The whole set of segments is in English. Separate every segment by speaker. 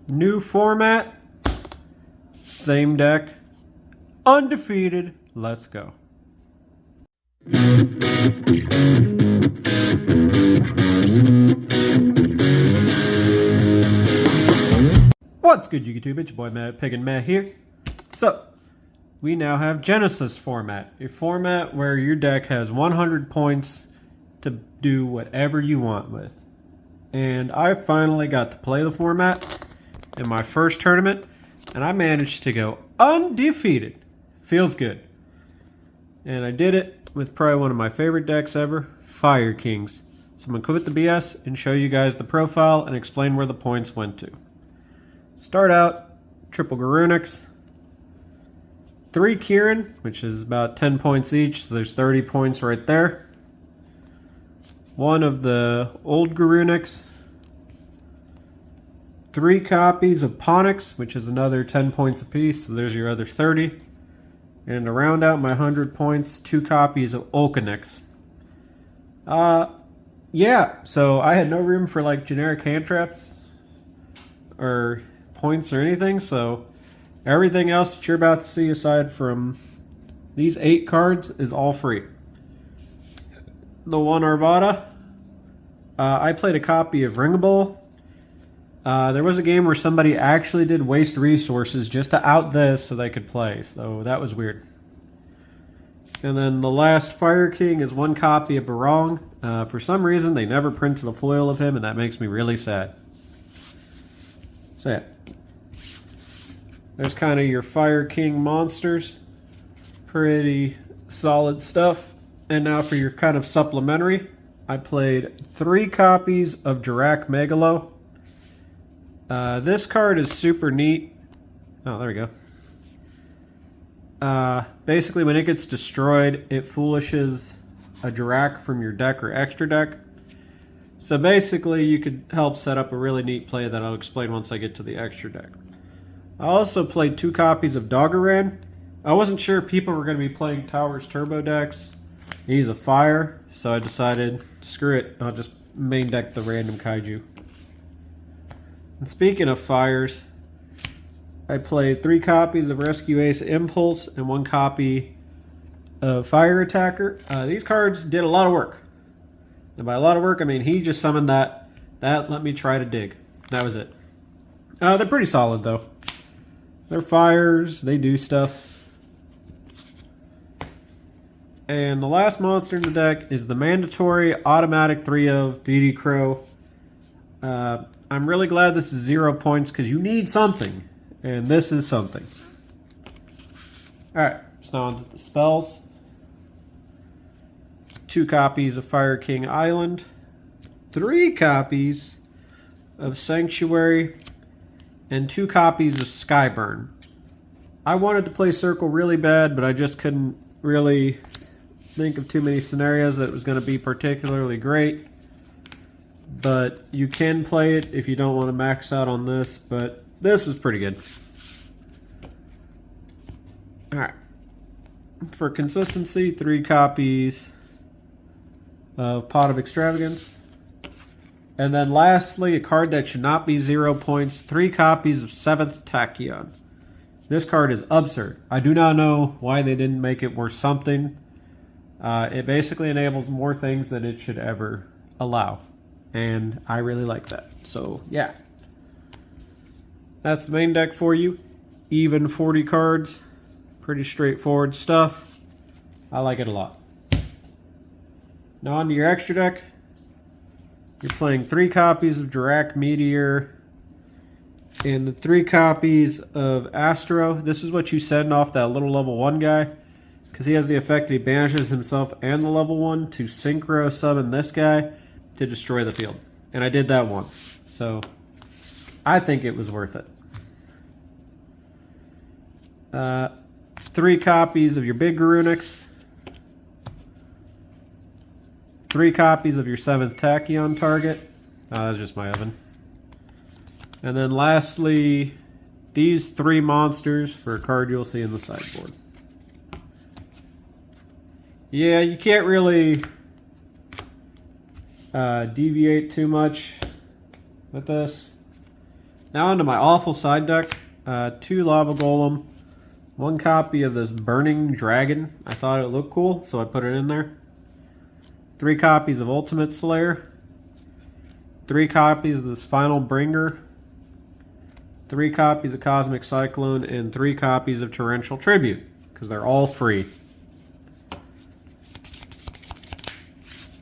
Speaker 1: New format, same deck, undefeated. Let's go. What's good, YouTube? It's your boy Matt, Pig and Matt here. So, we now have Genesys Format, a format where your deck has 100 points to do whatever you want with. And I finally got to play the format in my first tournament, and I managed to go undefeated. Feels good. And I did it with probably one of my favorite decks ever, Fire Kings. So I'm going to quit the BS and show you guys the profile and explain where the points went to. Start out, triple Garunix, 3 Kieran, which is about 10 points each, so there's 30 points right there. 1 of the old Garunix, 3 copies of Ponix, which is another 10 points apiece, so there's your other 30. And to round out my 100 points, 2 copies of Olcanix. Yeah, so I had no room for like generic hand traps or points or anything, so everything else that you're about to see aside from these 8 cards is all free. The 1 Arvada, I played a copy of Ringable. There was a game where somebody actually did waste resources just to out this so they could play, so that was weird. And then the last Fire King is 1 copy of Barong. For some reason, they never printed a foil of him, and that makes me really sad. So yeah. There's kind of your Fire King monsters. Pretty solid stuff. And now for your kind of supplementary, I played 3 copies of Dirac Megalo. This card is super neat. Oh, there we go. Basically, when it gets destroyed, it foolishes a Dirac from your deck or extra deck. So basically, you could help set up a really neat play that I'll explain once I get to the extra deck. I also played 2 copies of Doggeran. I wasn't sure people were going to be playing Towers Turbo decks. He's a fire, so I decided, screw it, I'll just main deck the random Kaiju. And speaking of fires, I played 3 copies of Rescue Ace Impulse and 1 copy of Fire Attacker. These cards did a lot of work. And by a lot of work, I mean he just summoned that. That let me try to dig. That was it. They're pretty solid though. They're fires, they do stuff. And the last monster in the deck is the mandatory automatic 3 of BD Crow. I'm really glad this is 0 points because you need something. And this is something. Alright, so now on to the spells. 2 copies of Fire King Island. 3 copies of Sanctuary. And 2 copies of Skyburn. I wanted to play Circle really bad, but I just couldn't really think of too many scenarios that it was going to be particularly great. But you can play it if you don't want to max out on this, but this was pretty good. Alright. For consistency, 3 copies of Pot of Extravagance. And then lastly, a card that should not be 0 points, 3 copies of 7th Tachyon. This card is absurd. I do not know why they didn't make it worth something. It basically enables more things than it should ever allow. And I really like that. So, yeah. That's the main deck for you. Even 40 cards. Pretty straightforward stuff. I like it a lot. Now on to your extra deck. You're playing 3 copies of Dirac Meteor and the 3 copies of Astro. This is what you send off that little level 1 guy, because he has the effect that he banishes himself and the level 1 to synchro summon this guy to destroy the field. And I did that once, so I think it was worth it. 3 copies of your big Garunix. 3 copies of your 7th Tachyon target. That's just my oven. And then lastly, these 3 monsters for a card you'll see in the sideboard. Yeah, you can't really deviate too much with this. Now onto my awful side deck. 2 Lava Golem, 1 copy of this Burning Dragon. I thought it looked cool, so I put it in there. 3 copies of Ultimate Slayer. 3 copies of this Final Bringer. 3 copies of Cosmic Cyclone, and 3 copies of Torrential Tribute, because they're all free.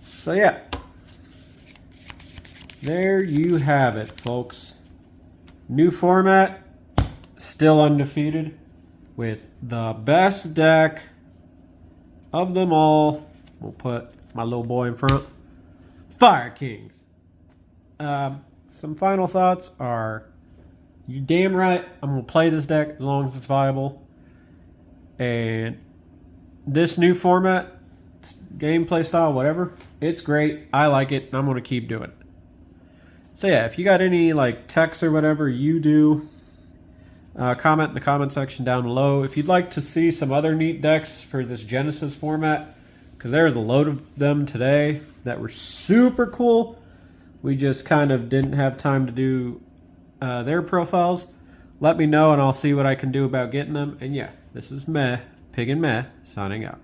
Speaker 1: So yeah, there you have it, folks. New format, still undefeated, with the best deck of them all. We'll put my little boy in front. Fire Kings. Some final thoughts are, you damn right I'm going to play this deck as long as it's viable. And this new format, gameplay style, whatever, it's great. I like it, and I'm going to keep doing it. So yeah, if you got any like texts or whatever you do, comment in the comment section down below. If you'd like to see some other neat decks for this Genesys format, because there's a load of them today that were super cool. We just kind of didn't have time to do their profiles. Let me know and I'll see what I can do about getting them. And yeah, this is Meh, Pig and Meh, signing out.